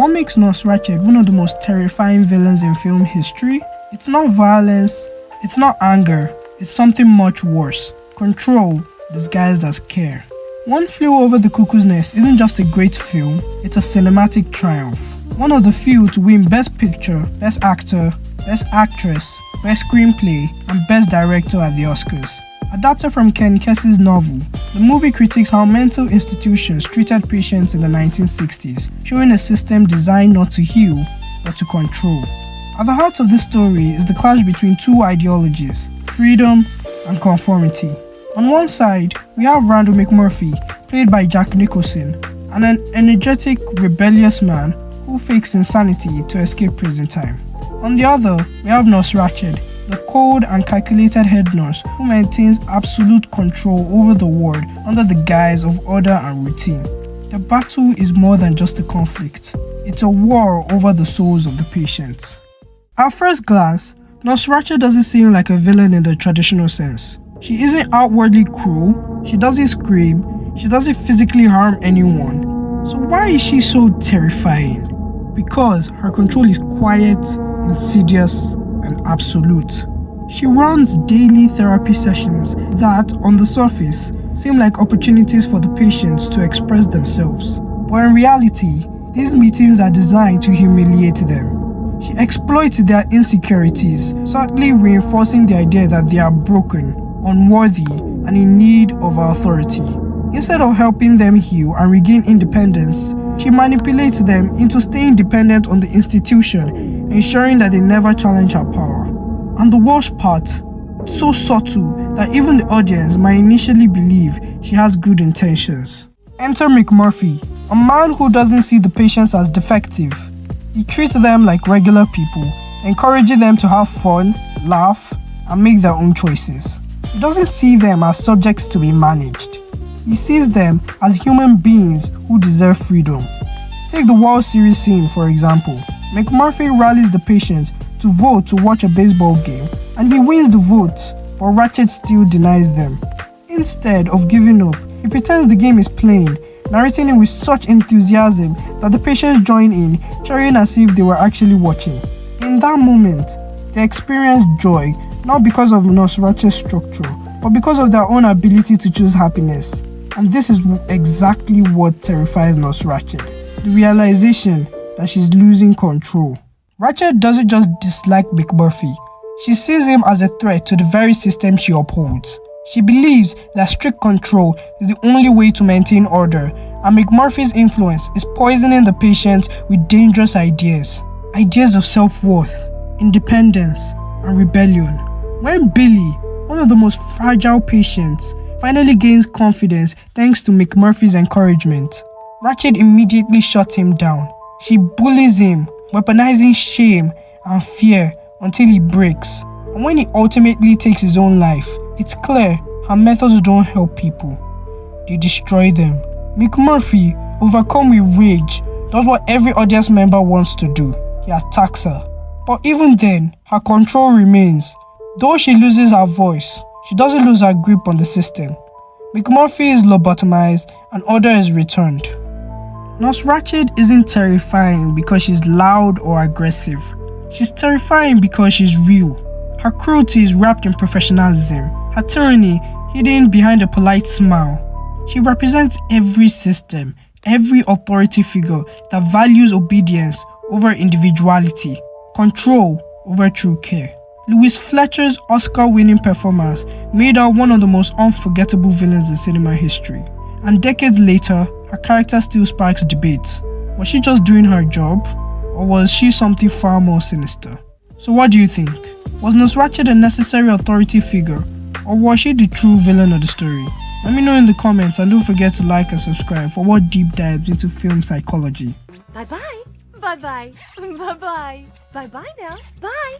what makes Nurse Ratched one of the most terrifying villains in film history? It's not violence, it's not anger, it's something much worse. Control disguised as care. One Flew Over the Cuckoo's Nest isn't just a great film, it's a cinematic triumph. One of the few to win Best Picture, Best Actor, Best Actress, Best Screenplay, and Best Director at the Oscars. Adapted from Ken Kesey's novel, the movie critiques how mental institutions treated patients in the 1960s, showing a system designed not to heal, but to control. At the heart of this story is the clash between two ideologies, freedom and conformity. On one side, we have Randall McMurphy, played by Jack Nicholson, and an energetic, rebellious man who fakes insanity to escape prison time. On the other, we have Nurse Ratched, the cold and calculated head nurse who maintains absolute control over the ward under the guise of order and routine. The battle is more than just a conflict. It's a war over the souls of the patients. At first glance, Nurse Ratched doesn't seem like a villain in the traditional sense. She isn't outwardly cruel, she doesn't scream, she doesn't physically harm anyone. So why is she so terrifying? Because her control is quiet, insidious, and absolute. She runs daily therapy sessions that, on the surface, seem like opportunities for the patients to express themselves. But in reality, these meetings are designed to humiliate them. She exploits their insecurities, subtly reinforcing the idea that they are broken, unworthy, and in need of our authority. Instead of helping them heal and regain independence, she manipulates them into staying dependent on the institution, ensuring that they never challenge her power. And the worst part, it's so subtle that even the audience might initially believe she has good intentions. Enter McMurphy, a man who doesn't see the patients as defective. He treats them like regular people, encouraging them to have fun, laugh, and make their own choices. He doesn't see them as subjects to be managed. He sees them as human beings who deserve freedom. Take the World Series scene, for example. McMurphy rallies the patients to vote to watch a baseball game, and he wins the vote, but Ratched still denies them. Instead of giving up, he pretends the game is playing, narrating it with such enthusiasm that the patients join in, cheering as if they were actually watching. In that moment, they experience joy, not because of Nurse Ratched's structure, but because of their own ability to choose happiness. And this is exactly what terrifies Nurse Ratched, the realization that she's losing control. Ratched doesn't just dislike McMurphy, she sees him as a threat to the very system she upholds. She believes that strict control is the only way to maintain order, and McMurphy's influence is poisoning the patients with dangerous ideas. Ideas of self-worth, independence, and rebellion. When Billy, one of the most fragile patients, finally gains confidence thanks to McMurphy's encouragement, Ratched immediately shuts him down. She bullies him, weaponizing shame and fear until he breaks. And when he ultimately takes his own life, it's clear her methods don't help people. They destroy them. McMurphy, overcome with rage, does what every audience member wants to do. He attacks her. But even then, her control remains. Though she loses her voice, she doesn't lose her grip on the system. McMurphy is lobotomized and order is returned. Nurse Ratched isn't terrifying because she's loud or aggressive. She's terrifying because she's real. Her cruelty is wrapped in professionalism, her tyranny hidden behind a polite smile. She represents every system, every authority figure that values obedience over individuality, control over true care. Louise Fletcher's Oscar-winning performance made her one of the most unforgettable villains in cinema history. And decades later, her character still sparks debate. Was she just doing her job, or was she something far more sinister? So what do you think? Was Nurse Ratched a necessary authority figure, or was she the true villain of the story? Let me know in the comments, and don't forget to like and subscribe for more deep dives into film psychology. Bye-bye. Bye-bye. Bye-bye. Bye-bye now. Bye.